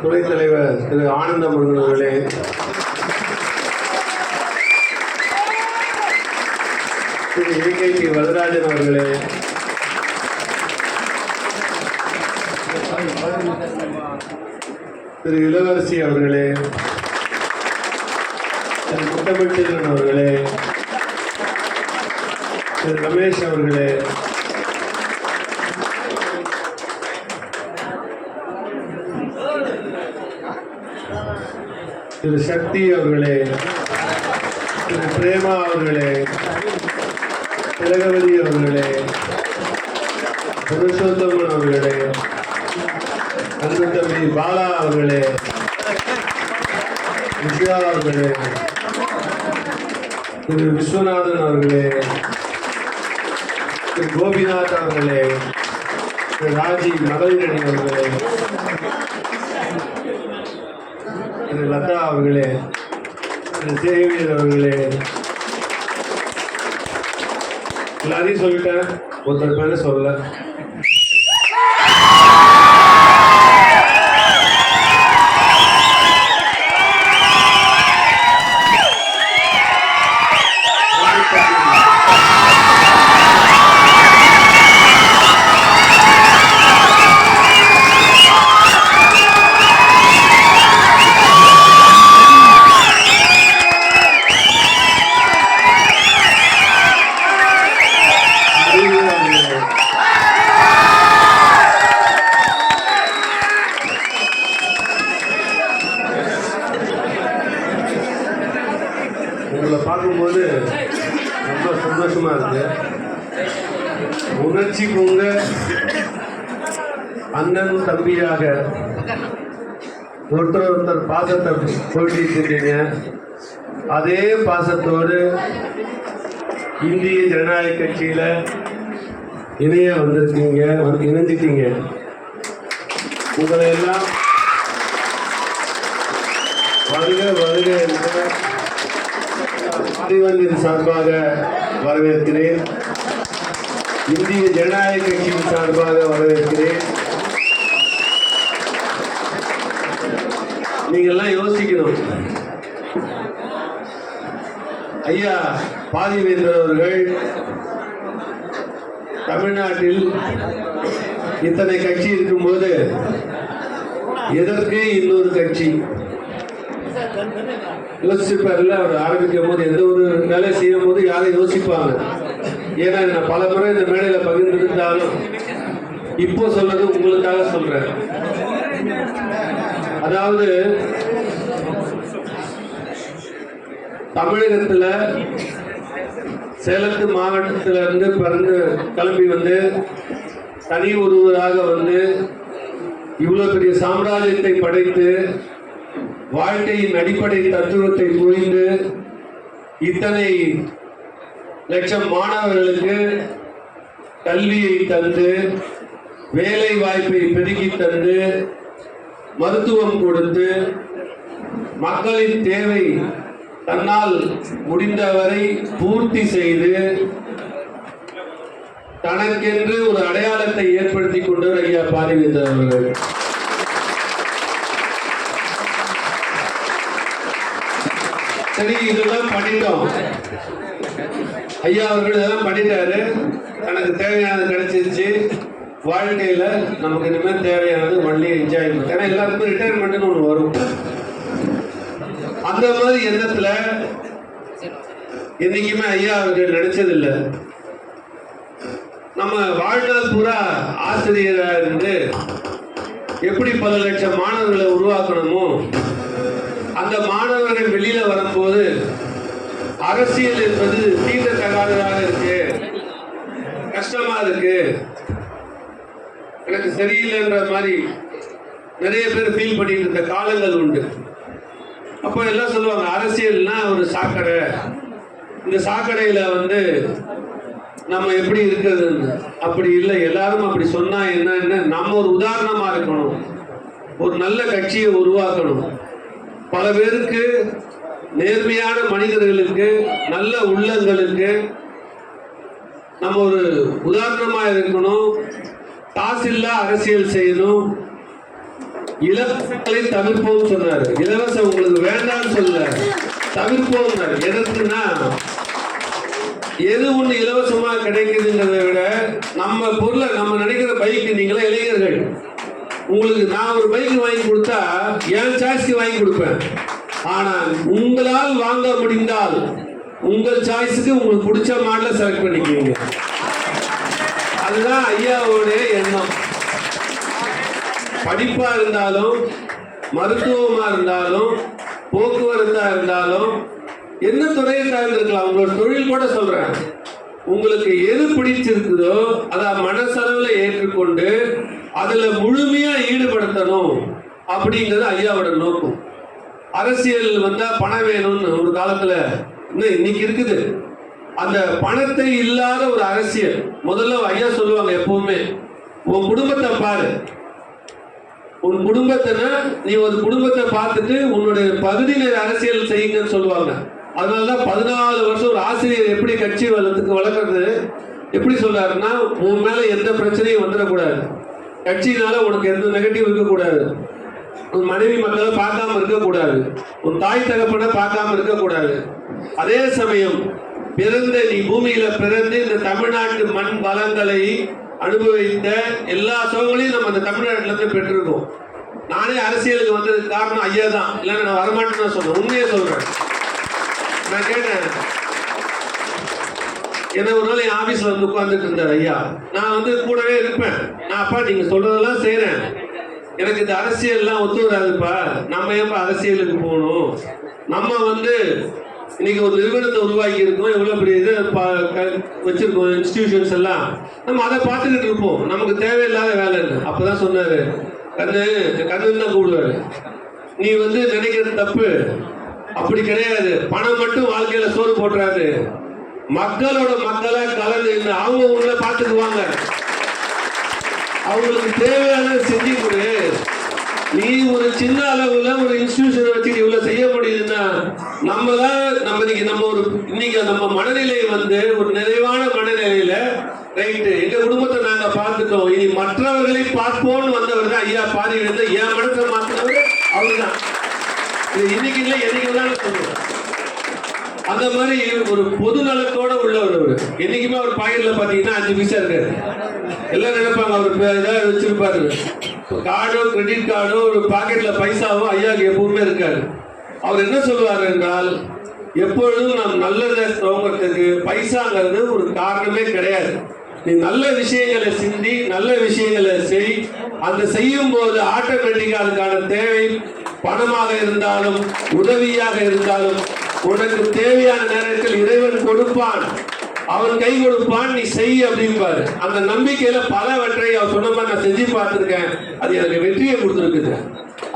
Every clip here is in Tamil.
துணைத் தலைவர் திரு ஆனந்த முருகன் அவர்களே, திரு ஏகேபி வரதராஜன் அவர்களே, திரு இளவரசி அவர்களே, திரு முத்தமிழ்ச்செல்வன் அவர்களே, திரு ரமேஷ் அவர்களே, திரு சக்தி அவர்களே, திரு பிரேமா அவர்களே, திலகவதி அவர்களே, புருஷோத்தமன் அவர்களே, அன்பு தம்பி பாலா அவர்களே, விஜயா அவர்களே, திரு விஸ்வநாதன் அவர்களே, திரு கோபிநாத் அவர்களே, திரு ராஜி மகளிரணி அவர்களே, திரு லதா அவர்களே, திரு சேவியர் அவர்களே, எல்லாரையும் சொல்லிட்டேன், ஒருத்தர் பேரை சொல்லல. உங்களை பார்க்கும்போது ரொம்ப சந்தோஷமா இருக்கு. உணர்ச்சி பொங்க அண்ணன் தம்பியாக ஒருத்தர் பாசத்தை போட்டிருக்கீங்க. அதே பாசத்தோடு இந்திய ஜனநாயக கட்சியில இணைய வந்திருக்கீங்க, இணைஞ்சிட்டீங்க. உங்களை எல்லாம் வருக வருக என்ற அறிவந்தின் சார்பாக வரவேற்கிறேன். இந்திய ஜனநாயக கட்சியின் சார்பாக வரவேற்கிறேன். நீங்கள்லாம் யோசிக்கணும். ஐயா பாரிவேந்தர் அவர்கள் தமிழ்நாட்டில் இத்தனை கட்சி இருக்கும்போது எதற்கு இன்னொரு கட்சி யோசிப்பார்ல. அவர் ஆரம்பிக்கும் போது எந்த ஒரு வேலை செய்யும் போது யாரும் யோசிப்பாங்க. ஏன்னா நான் பல முறை இந்த மேடையில பகிர்ந்திருந்தாலும் இப்போ சொல்றது உங்களுக்காக சொல்றேன். அதாவது தமிழகத்துல சேலத்து மாவட்டத்தில இருந்து பிறந்து கிளம்பி வந்து தனி ஒருவராக வந்து இவ்வளவு பெரிய சாம்ராஜ்யத்தை படைத்து வாழ்க்கையின் அடிப்படை தத்துவத்தை புரிந்து இத்தனை லட்சம் மாணவர்களுக்கு கல்வியை தந்து வேலை வாய்ப்பை பெருக்கி தந்து மருத்துவம் கொடுத்து மக்களின் தேவை தன்னால் முடிந்தவரை பூர்த்தி செய்து தனக்கென்று ஒரு அடையாளத்தை ஏற்படுத்தி கொண்டவர் ஐயா பாரிவேந்தர் அவர்கள். சரி, இதெல்லாம் பண்ணிட்டோம். ஐயா அவர்கள் இதெல்லாம் பண்ணிட்டாரு. தனக்கு தேவையானது கிடைச்சிருச்சு. வாழ்க்கையில நமக்கு இனிமேல் தேவையானது ஒன்லி என்ஜாய்மெண்ட். ஏன்னா எல்லாருக்கும் ரிட்டையர்மெண்ட்னு ஒன்று வரும். அந்த மாதிரி எண்ணத்துல என்னைக்குமே ஐயா அவர்கள் நினைச்சதில்லை. நம்ம வாழ்நாள் பூரா ஆசிரியராக இருந்து எப்படி பல லட்சம் மாணவர்களை உருவாக்கணுமோ அந்த மாணவர்கள் வெளியில வரும்போது அரசியல் என்பது தீண்டத்தகாததாக இருக்கு, கஷ்டமா இருக்கு, எனக்கு சரியில்லைன்ற மாதிரி நிறைய பேர் ஃபீல் பண்ணிட்டு இருந்த காலங்கள் உண்டு. அப்போ எல்லாம் சொல்லுவாங்க அரசியல்னா ஒரு சாக்கடை, இந்த சாக்கடையில வந்து நம்ம எப்படி இருக்கிறதுன்னு. அப்படி இல்லை. எல்லாரும் அப்படி சொன்னா என்ன, நம்ம ஒரு உதாரணமா இருக்கணும், ஒரு நல்ல கட்சியை உருவாக்கணும். பல பேருக்கு, நேர்மையான மனிதர்களுக்கு, நல்ல உள்ளங்களுக்கு நம்ம ஒரு உதாரணமா இருக்கணும். காசில்லா அரசியல் செய்யணும். இலவசங்களை தவிர்ப்போம் சொன்னாரு. இலவசம் உங்களுக்கு வேண்டாம்னு சொல்ல, தவிர்ப்போம். எதற்குன்னா, எது ஒண்ணு இலவசமா கிடைக்குதுங்கிறத விட நம்ம பொருளை நம்ம நினைக்கிற பைக்கு, நீங்களா இளைஞர்கள், உங்களுக்கு நான் ஒரு பைக் வாங்கி கொடுத்தா என் சாய்ஸ்க்கு வாங்கி கொடுப்பேன். ஆனால் உங்களால் வாங்க முடிந்தால் உங்கள் சாய்ஸுக்கு உங்களுக்கு பிடிச்ச மாடல செலக்ட் பண்ணிக்குவீங்க. அதுதான் ஐயாவுடைய எண்ணம். படிப்பா இருந்தாலும், மருத்துவமா இருந்தாலும், போக்குவரத்தா இருந்தாலும், என்ன துறையை சார்ந்திருக்கலாம், உங்களோட தொழில் கூட சொல்றேன், உங்களுக்கு எது பிடிச்சிருக்குதோ அதை மனசளவுல ஏற்றுக்கொண்டு அதுல முழுமையா ஈடுபடுத்தணும் அப்படிங்கிறது ஐயாவோட நோக்கம். அரசியல் வந்தா பணம் வேணும்னு ஒரு காலத்துல இன்னைக்கு இருக்குது. அந்த பணத்தை இல்லாத ஒரு அரசியல். முதல்ல ஐயா சொல்லுவாங்க எப்பவுமே, உன் குடும்பத்தை பாரு. உன் குடும்பத்தை, நீ ஒரு குடும்பத்தை பார்த்துட்டு உன்னுடைய பகுதி நேர அரசியல் செய்யுங்கன்னு சொல்லுவாங்க. அதனாலதான் 14 வருஷம் ஒரு ஆசிரியர் எப்படி கட்சி வளர்க்கறது எப்படி சொல்றாருன்னா, உன் மேல எந்த பிரச்சனையும் வந்துடக்கூடாது, கட்சியினால உனக்கு எந்த நெகட்டிவ் இருக்கக்கூடாது, உன் மனைவி மக்களை பார்க்காம இருக்கக்கூடாது, உன் தாய் தகப்பனை பார்க்காம இருக்கக்கூடாது. அதே சமயம் பிறந்த நீ பூமியில பிறந்து இந்த தமிழ்நாட்டு மண் வளங்களை அனுபவித்த எல்லா சுகங்களையும் நம்ம இந்த தமிழ்நாட்டில இருந்து பெற்றிருக்கோம். நானே அரசியலுக்கு வந்ததுக்கு காரணம் ஐயா தான். இல்லைன்னா நான் வரமாட்டேன்னு தான் சொல்றேன், உண்மையே சொல்றேன். நான் கேட்டேன், என்ன ஒரு நாள் என் ஆபீஸ்ல வந்து உட்கார்ந்துட்டு இருந்தார் ஐயா. நான் வந்து கூடவே இருப்பேன். நான் அப்பா நீங்க சொல்றதெல்லாம் செய்யறேன், எனக்கு இந்த அரசியல்லாம் ஒத்து வராதுப்பா, நம்ம ஏன்பா அரசியலுக்கு போகணும், நம்ம வந்து இன்னைக்கு ஒரு நிறுவனத்தை உருவாக்கி இருக்கோம், எவ்வளவு பெரிய இது வச்சிருக்கோம், இன்ஸ்டிடியூஷன்ஸ் எல்லாம், நம்ம அதை பார்த்துக்கிட்டு இருப்போம், நமக்கு தேவையில்லாத வேலை இல்லை. அப்பதான் சொன்னாரு, கண்ணு தான் கூடுவாரு, நீ வந்து நினைக்கிறது தப்பு, அப்படி கிடையாது, பணம் மட்டும் வாழ்க்கையில சோறு போட்டுறாரு, மக்களோட மக்களா கலந்து அவங்க உள்ள பார்த்துக்குவாங்க, அவங்களுக்கு தேவையான செஞ்சு கொடு. நீ ஒரு சின்ன அளவுல ஒரு இன்ஸ்டிடியூஷனை வச்சு இவ்வளவு செய்ய முடியுதுன்னா இன்னைக்கு நம்ம மனநிலை வந்து ஒரு நிறைவான மனநிலையில ரைட்டு, எங்க குடும்பத்தை நாங்க பார்த்துட்டோம், இனி மற்றவர்களை பார்ப்போம்னு வந்தவர் தான் ஐயா. பாதி எழுந்த என் மனசை மாத்தினவர் அவருதான். இது இன்னைக்கு இல்லை, என்னைக்கு தான் சொல்லுவேன். அந்த மாதிரி ஒரு பொது நலத்தோட உள்ளவர் அவர். என்னைக்குமே அவர் பாக்கெட்ல பாத்தீங்கன்னா 5 பைசா இருக்காரு. எல்லாம் நினைப்பாங்க அவர் ஏதாவது வச்சிருப்பாரு, கார்டோ கிரெடிட் கார்டோ ஒரு பாக்கெட்ல பைசாவோ ஐயாவுக்கு எப்பவுமே இருக்காரு. அவர் என்ன சொல்லுவார் என்றால், எப்பொழுதும் நாம் நல்லதை துவங்கிறதுக்கு பைசாங்கிறது ஒரு காரணமே கிடையாது. நீ நல்ல விஷயங்களை சிந்தி நல்ல விஷயங்களை செய், அந்த செய்யும் போது ஆட்டோமேட்டிக்கா அதுக்கான தேவை பணமாக இருந்தாலும் உதவியாக இருந்தாலும் உனக்கு தேவையான நேரத்தில் இறைவன் கொடுப்பான், அவன் கை கொடுப்பான், நீ செய் அப்படிம்பாரு. அந்த நம்பிக்கையில பலவற்றை அவர் சொன்ன மாதிரி நான் செஞ்சு பார்த்துருக்கேன், அது எனக்கு வெற்றியை கொடுத்துருக்குது.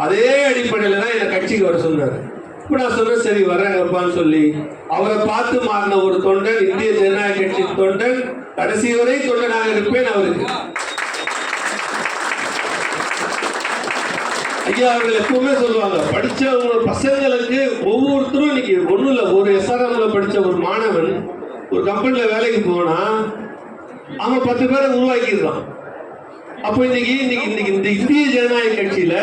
அதே அடிப்படையில தான் என்னை கட்சிக்கு வர சொன்னார். இப்ப நான் சொன்னேன், சரி வர்றேங்கப்பான்னு சொல்லி அவரை பார்த்து மாறின ஒரு தொண்டன், இந்திய ஜனநாயக கட்சி தொண்டன், கடைசி வரை தொண்டனாக இருப்பேன் அவருக்கு. ஐயா அவர்கள் எப்பவுமே சொல்லுவாங்க, படிச்சவங்க பசங்களுக்கு ஒவ்வொருத்தரும் இன்னைக்கு ஒண்ணும் இல்லை, ஒரு SRMல படிச்ச ஒரு மாணவன் ஒரு கம்பெனில வேலைக்கு போனா அவன் 10 பேரை உருவாக்கிடுறான். அப்போ இன்னைக்கு இந்த இந்திய ஜனநாயக கட்சியில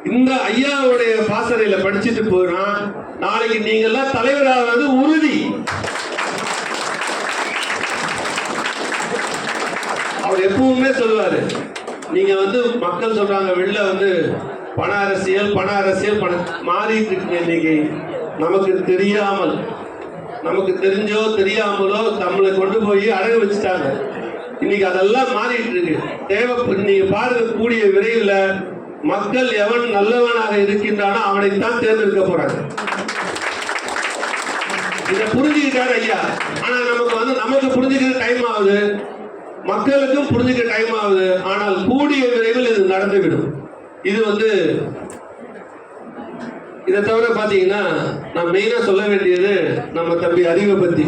இந்த ஐயாவுடைய பாசறையில படிச்சுட்டு போறான், நாளைக்கு நீங்க எல்லாம் தலைவராவது உறுதி. அவர் எப்பவுமே சொல்லுவாரு, நீங்க வந்து மக்கள் சொல்றாங்க வெளில வந்து பண அரசியல் மாறிட்டு இருக்கு. இன்னைக்கு நமக்கு தெரியாமல், நமக்கு தெரிஞ்சோ தெரியாமலோ நம்மளை கொண்டு போய் அடகு வச்சுட்டாங்க. இன்னைக்கு அதெல்லாம் மாறிட்டு இருக்கு. நீங்க பாருங்க, கூடிய விரைவில் மக்கள் எவன் நல்லவனாக இருக்கின்றானோ அவனைத்தான் தேர்ந்தெடுக்க போறாங்க. இதை புரிஞ்சுக்கிட்டாரு ஐயா. ஆனா நமக்கு புரிஞ்சுக்கிற டைம் ஆகுது, மக்களுக்கும் புரிஞ்சுக்க டைம் ஆகுது. ஆனால் கூடிய விரைவில் இது நடந்துவிடும். இது வந்து இதை தவிர பாத்தீங்கன்னா நான் மெயினா சொல்ல வேண்டியது நம்ம தம்பி அறிவை பத்தி.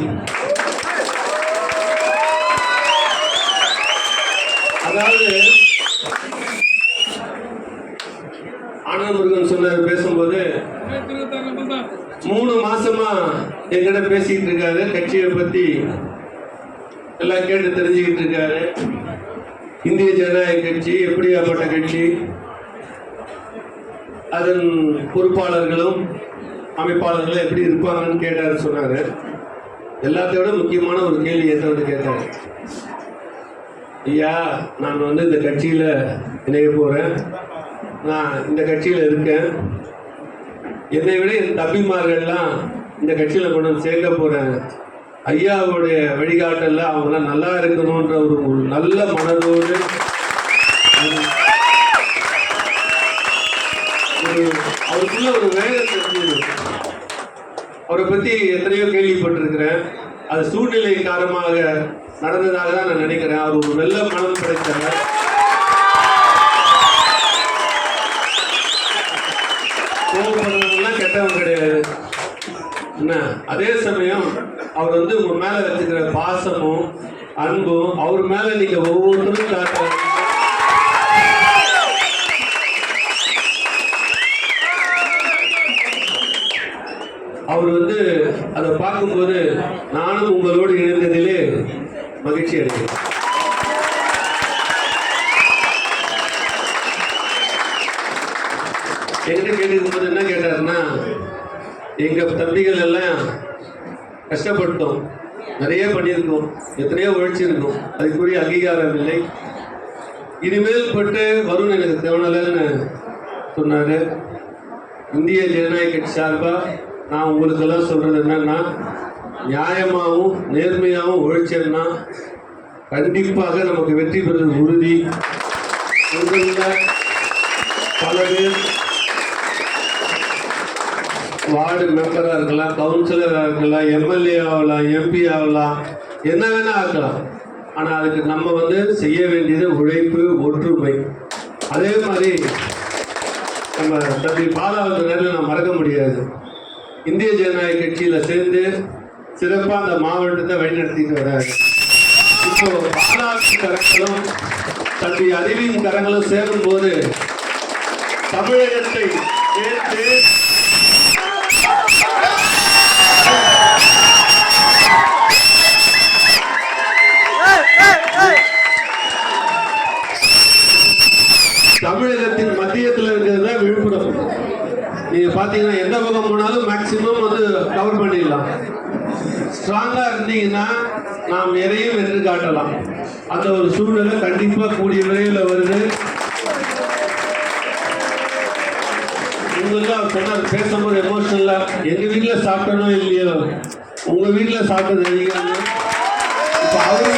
அதாவது ஆனந்தமுருகன் சொன்னார் பேசும்போது, 3 மாசமா எங்கிட்ட பேசிக்கிட்டு இருக்காரு, கட்சியை பத்தி எல்லாம் கேட்டு தெரிஞ்சுக்கிட்டு இருக்காரு. இந்திய ஜனநாயக கட்சி எப்படியாப்பட்ட கட்சி, அதன் பொறுப்பாளர்களும் அமைப்பாளர்களும் எப்படி இருப்பாங்கன்னு கேட்டார். சொன்னார். எல்லாத்தையும் விட முக்கியமான ஒரு கேள்வி என்ன வந்து கேட்டார். ஐயா, நான் வந்து இந்த கட்சியில் இணைய போகிறேன், நான் இந்த கட்சியில் இருக்கேன், என்னை விட என் தம்பிமார்கள்லாம் இந்த கட்சியில் கொண்டு வந்து சேர்க்க போகிறேன், ஐயாவுடைய வழிகாட்டலில் அவங்களாம் நல்லா இருக்கணுன்ற ஒரு நல்ல மனதோடு அவருக்குள்ள ஒரு வேகம் தெரிஞ்சது. அவரை பற்றி எத்தனையோ கேள்விப்பட்டிருக்கிறேன். அது சூழ்நிலை காரணமாக நடந்ததாக தான் நான் நினைக்கிறேன். அவர் ஒரு நல்ல மனம் படைத்தவர். கோபப்படுறவங்கலாம் கெட்டவங்க கிடையாது. என்ன, அதே சமயம் அவர் வந்து உங்க மேல வச்சுக்கிற பாசமும் அன்பும் அவர் மேல நீங்க ஒவ்வொருத்தரும் காட்டுற அவர் வந்து அதை பார்க்கும்போது நானும் உங்களோடு இணைந்ததிலே மகிழ்ச்சி அடைகிறேன். என்கிட்ட கேட்டுக்கும் போது என்ன கேட்டாருன்னா, எங்க தம்பிகள் எல்லாம் கஷ்டப்பட்டோம், நிறைய பண்ணியிருக்கோம், எத்தனையோ உழைச்சிருக்கோம், அதுக்குரிய அங்கீகாரம் இல்லை, இனிமேல் பட்டு வரும் எனக்கு தேவனலன்னு சொன்னாரு. இந்திய ஜனநாயக கட்சி சார்பாக நான் உங்களுக்கெல்லாம் சொல்றது என்னன்னா, நியாயமாகவும் நேர்மையாகவும் உழைச்சேன்னா கண்டிப்பாக நமக்கு வெற்றி பெறுவது உறுதி. பல பேர் வார்டு மெம்பராக இருக்கலாம், கவுன்சிலராக இருக்கலாம், எம்எல்ஏ ஆகலாம், எம்பி ஆகலாம், என்ன வேணா ஆக்கலாம். ஆனால் அதுக்கு நம்ம வந்து செய்ய வேண்டியது உழைப்பு, ஒற்றுமை. அதே மாதிரி நம்ம தம்பி பாலாவது நேரில் நான் மறக்க முடியாது. இந்திய ஜனநாயக கட்சியில் சேர்ந்து சிறப்பாக அந்த மாவட்டத்தை வழிநடத்திட்டு வர்றாரு. இப்போ பாலாவது கரங்களும் தம்பி அறிவின் கரங்களும் சேரும் போது தமிழகத்தை சேர்த்து தமிழகத்தின் மத்தியத்தில் இருக்கிறது தான் விழுப்புரம். நீங்க பாத்தீங்கன்னா எந்த பக்கம் போனாலும் மேக்சிமம் வந்து கவர் பண்ணிடலாம். ஸ்ட்ராங்கா இருந்தீங்கன்னா நாம் எதையும் வென்று காட்டலாம். அந்த ஒரு சூழ்நிலை கண்டிப்பா கூடிய விரைவில் வருது. உங்களுக்கும் சொன்னார் பேசும்போது எமோஷனலா, எங்க வீட்டுல சாப்பிட்டனோ இல்லையோ, உங்க வீட்டுல சாப்பிட்டது அதிகம். இப்ப அவரு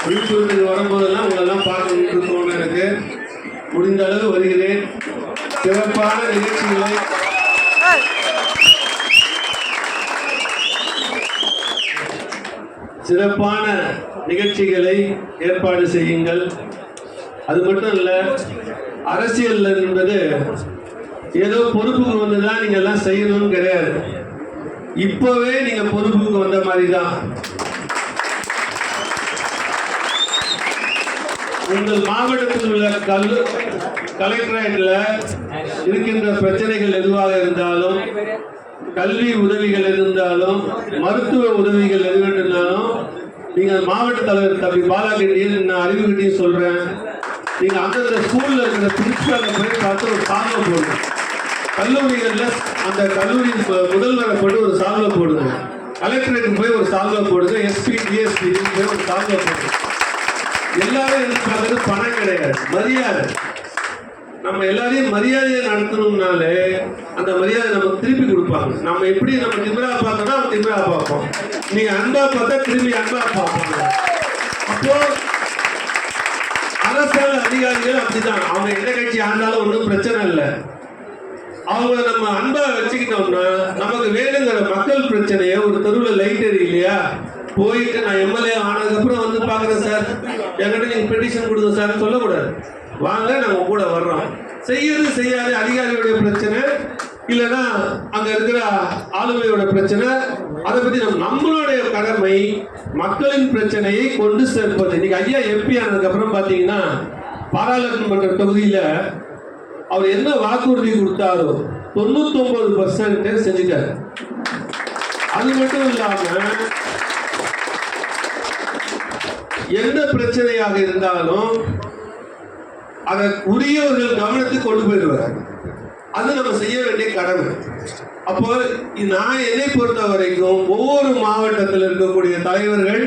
விழுப்புரத்துக்கு வரும்போதெல்லாம் உங்களெல்லாம் பார்க்க தோணும். எனக்கு முடிந்த அளவு வருகிறேன். சிறப்பான நிகழ்ச்சிகளை ஏற்பாடு செய்யுங்கள். அது மட்டும் இல்ல, அரசியல் என்பது ஏதோ பொறுப்புக்கு வந்துதான் நீங்க எல்லாம் செய்யணும்னு கிடையாது. இப்பவே நீங்க பொறுப்புக்கு வந்த மாதிரி தான். உங்கள் மாவட்டத்தில் உள்ள கலெக்டரேட்ல இருக்கின்ற பிரச்சனைகள் எதுவாக இருந்தாலும், கல்வி உதவிகள் இருந்தாலும், மருத்துவ உதவிகள் எது வேண்டும்னாலும் நீங்க மாவட்ட தலைவர் தம்பி பாலாகிட்டியும் நான் அறிவுகிட்டையும் சொல்றேன், நீங்க அந்தந்த ஸ்கூல்ல இருக்கிற பிரின்சிபாலை போய் பார்த்து ஒரு சால்வை போடுங்க. கல்லூரிகள்ல அந்த கல்லூரி முதல்வரை போட்டு ஒரு சால்வை போடுங்க. கலெக்டரேட் போய் ஒரு சால்வை போடுங்க. எஸ்பி டிஎஸ்பி போய் ஒரு சால்வை போடுங்க. எல்லாரும் எதிர்பார்க்கறது பணம் கிடையாது, மரியாதை. நம்ம எல்லாரையும் மரியாதையை நடத்தணும்னாலே அந்த மரியாதை நமக்கு திருப்பி கொடுப்பாங்க. நம்ம எப்படி நம்ம திமிரா பார்த்தோம்னா அவன் திமிரா பார்ப்போம். நீங்க அன்பா பார்த்தா திரும்பி அன்பா பார்ப்பாங்க. அப்போ அரசாங்க அதிகாரிகள் அப்படிதான். அவங்க எந்த கட்சி ஆண்டாலும் ஒன்றும் பிரச்சனை இல்லை. அவங்க நம்ம அன்பா வச்சுக்கிட்டோம்னா நமக்கு வேணுங்கிற மக்கள் பிரச்சனையை, ஒரு தெருவில் லைட் எரியலையா போயிட்டு நான் எம்எல்ஏ ஆனதுக்கப்புறம் வந்து பார்க்குறேன் சார், என்கிட்ட நீங்கள் பெட்டிஷன் கொடுங்க சார் சொல்லக்கூடாது. வாங்க நாங்க கூட வர்றோம். செய்யறது செய்யாது அதிகாரியோடைய பிரச்சனை, இல்லைன்னா அங்க இருக்கிற ஆளுமையோட பிரச்சனை. அதை பத்தி நம்மளுடைய கடமை மக்களின் பிரச்சனையை கொண்டு சேர்ப்பது. இன்னைக்கு ஐயா எம்பி ஆனதுக்கு அப்புறம் பாத்தீங்கன்னா பாராளுமன்ற தொகுதியில அவர் என்ன வாக்குறுதி கொடுத்தாரோ 99% செஞ்சுட்டாரு. அது மட்டும் இல்லாம எந்த பிரச்சனையாக இருந்தாலும் அதை உரியவர்கள் கவனத்துக்கு கொண்டு போயிடுவார். அது நம்ம செய்ய வேண்டிய கடமை. அப்போ நான் என்னை பொறுத்த வரைக்கும் ஒவ்வொரு மாவட்டத்தில் இருக்கக்கூடிய தலைவர்கள்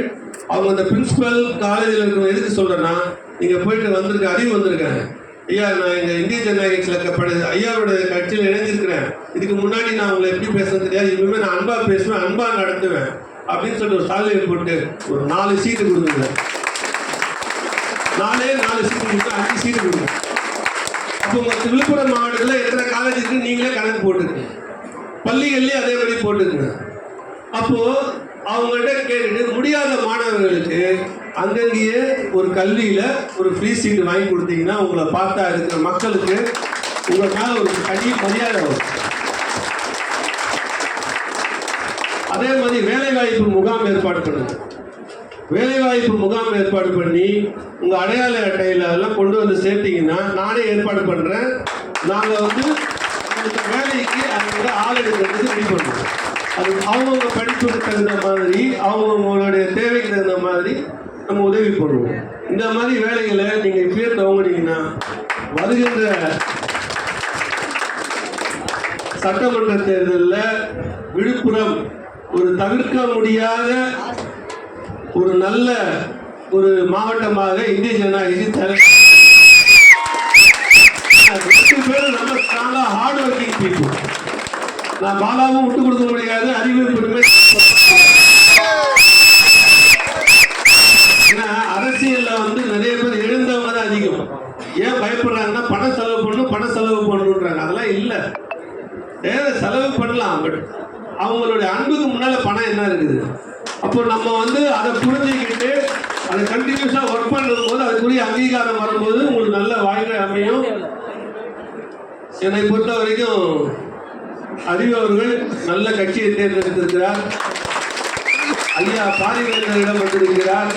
அவங்க அந்த பிரின்சிபல் காலேஜில் இருக்கிற எதுக்கு சொல்றேன்னா, நீங்க போயிட்டு வந்திருக்க அறிவு வந்திருக்காங்க ஐயா, நான் எங்க இந்திய ஜனநாயக கட்சியில் ஐயாவோட கட்சியில் இணைஞ்சிருக்கிறேன், இதுக்கு முன்னாடி நான் உங்களை எப்படி பேசுறது தெரியாது, இனிமேல் நான் அன்பா பேசுவேன், அன்பா நடத்துவேன் அப்படின்னு சொல்லிட்டு ஒரு சாலையை போட்டு ஒரு 4 சீட்டு கொடுங்க, 4 சீட்டு கொடுத்து 5 சீட்டு கொடுங்க. அப்போ விழுப்புரம் மாவட்டத்தில் எத்தனை காலேஜ் இருக்கு நீங்களே கணக்கு போட்டுருங்க, பள்ளிகள்லேயே அதே மாதிரி போட்டுருங்க. அப்போ அவங்கள்ட்ட கேட்டுட்டு முடியாத மாணவர்களுக்கு அங்கங்கேயே ஒரு கல்வியில ஒரு ஃப்ரீ சீட் வாங்கி கொடுத்தீங்கன்னா உங்களை பார்த்தா இருக்கிற மக்களுக்கு உங்க மேல ஒரு தனி மரியாதை வரும். அதே மாதிரி வேலைவாய்ப்பு முகாம் ஏற்பாடு பண்ணுங்க. வேலைவாய்ப்பு முகாம் ஏற்பாடு பண்ணி உங்க அடையாள அட்டையில அதெல்லாம் கொண்டு வந்து சேர்த்தீங்கன்னா நானே ஏற்பாடு பண்றேன். நாங்க வந்து வேலைக்கு அங்கே ஆள் எடுக்கிறதுக்கு ரெடி பண்ணுவோம். அது அவங்கவுங்க படிப்புக்கு தகுந்த மாதிரி அவங்கவுங்களுடைய தேவைக்கு தகுந்த மாதிரி நம்ம உதவி பண்ணுவோம். இந்த மாதிரி வேலைகளை நீங்க இப்பயே துவங்கினீங்கன்னா வருகின்ற சட்டமன்ற தேர்தலில் விழுப்புரம் ஒரு தவிர்க்க முடியாத ஒரு நல்ல ஒரு மாவட்டமாக இந்திய ஜனநாயக கட்சி நம்ம ஸ்ட்ராங்கா ஹார்ட் ஒர்க்கிங் பீப்புள். நான் பாலாவும் விட்டு கொடுக்க முடியாது, அறிவிப்பு அரசியல்ல வந்து நிறைய பேர் எழுந்தவங்க தான் அதிகம். ஏன் பயப்படுறாங்கன்னா பணம் செலவு பண்ணணுன்றாங்க. அதெல்லாம் இல்லை, செலவு பண்ணலாம், பட் அவங்களுடைய அன்புக்கு முன்னால பணம் என்ன இருக்குது. அப்போ நம்ம வந்து அதை புரிஞ்சுக்கிட்டு அதை கண்டினியூஸா ஒர்க் பண்ணும் போது அதுக்குரிய அங்கீகாரம் வரும்போது உங்களுக்கு நல்ல வாழ்க்கை அமையும். என்னை பொறுத்த வரைக்கும் அறிவு அவர்கள் நல்ல கட்சியை தேர்ந்தெடுத்திருக்கிறார். ஐயா பாரிவேந்தரிடம் வந்திருக்கிறார்.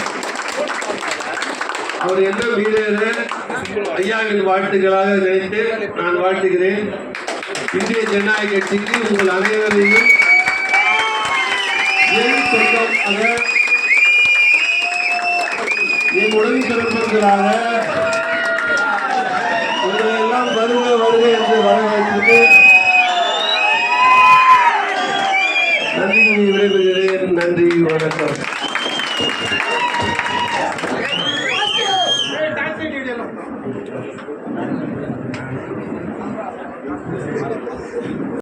அவர் என்ன வீரர் ஐயாவின் வாழ்த்துக்களாக நினைத்து நான் வாழ்த்துகிறேன். இந்திய ஜனநாயக கட்சிக்கு உங்கள் அனைவரையும் என் சொந்தமாக என் உடன் பிறப்பவர்களாக உங்களை எல்லாம் வருக வருக என்று வரவேற்று நன்றி விடைபெறுகிறேன். நன்றி, வணக்கம்.